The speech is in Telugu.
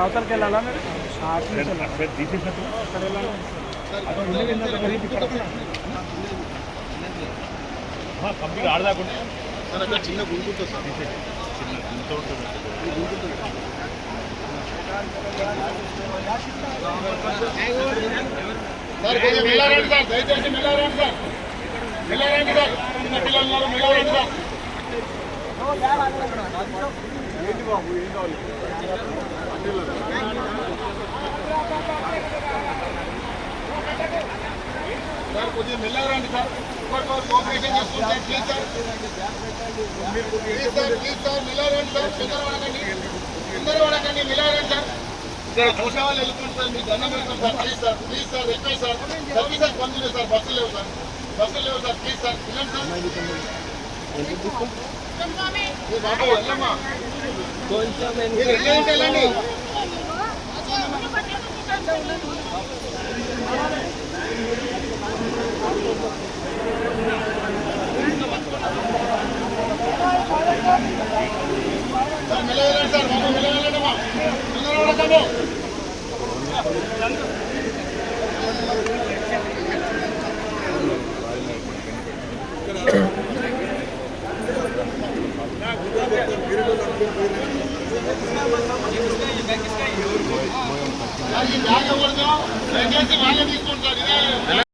అవతలకి వెళ్ళాలా తీసేసినట్టు కంప్లీట్ ఆడదాకుండా చిన్న గుంటు సార్ కొంచెం మెల్లారండి సార్, దయచేసి మెల్లారండి సార్, మెల్లారండి సార్, చిన్న పిల్లలు ఉన్నారు, మెల్లారండి సార్. ఏంటి బాబు ఏం కావాలి సార్, కొద్దిగా మెల్లారండి సార్, కోఆపరేషన్ చేస్తుంది sir, please sir, please sir మెల్లారండి సార్, తొందర పడకండి మెల్లారండి సార్. చూసే వాళ్ళు వెళ్ళిపోండి సార్, మీకు దండం పెడతాం sir, please sir, please sir, request sir, services bandh లేదు సార్, బస్సులు లేవు సార్, బస్సులు లేవు సార్, ప్లీజ్ సార్, వెళ్ళండి సార్. బాబు వెళ్ళమ్మా, మీరు వెళ్ళండి వెళ్ళండి. సార్ మెల్ల వెళ్ళండి సార్, బాబు మెల్ల వెళ్ళండి అమ్మా, తొందరగా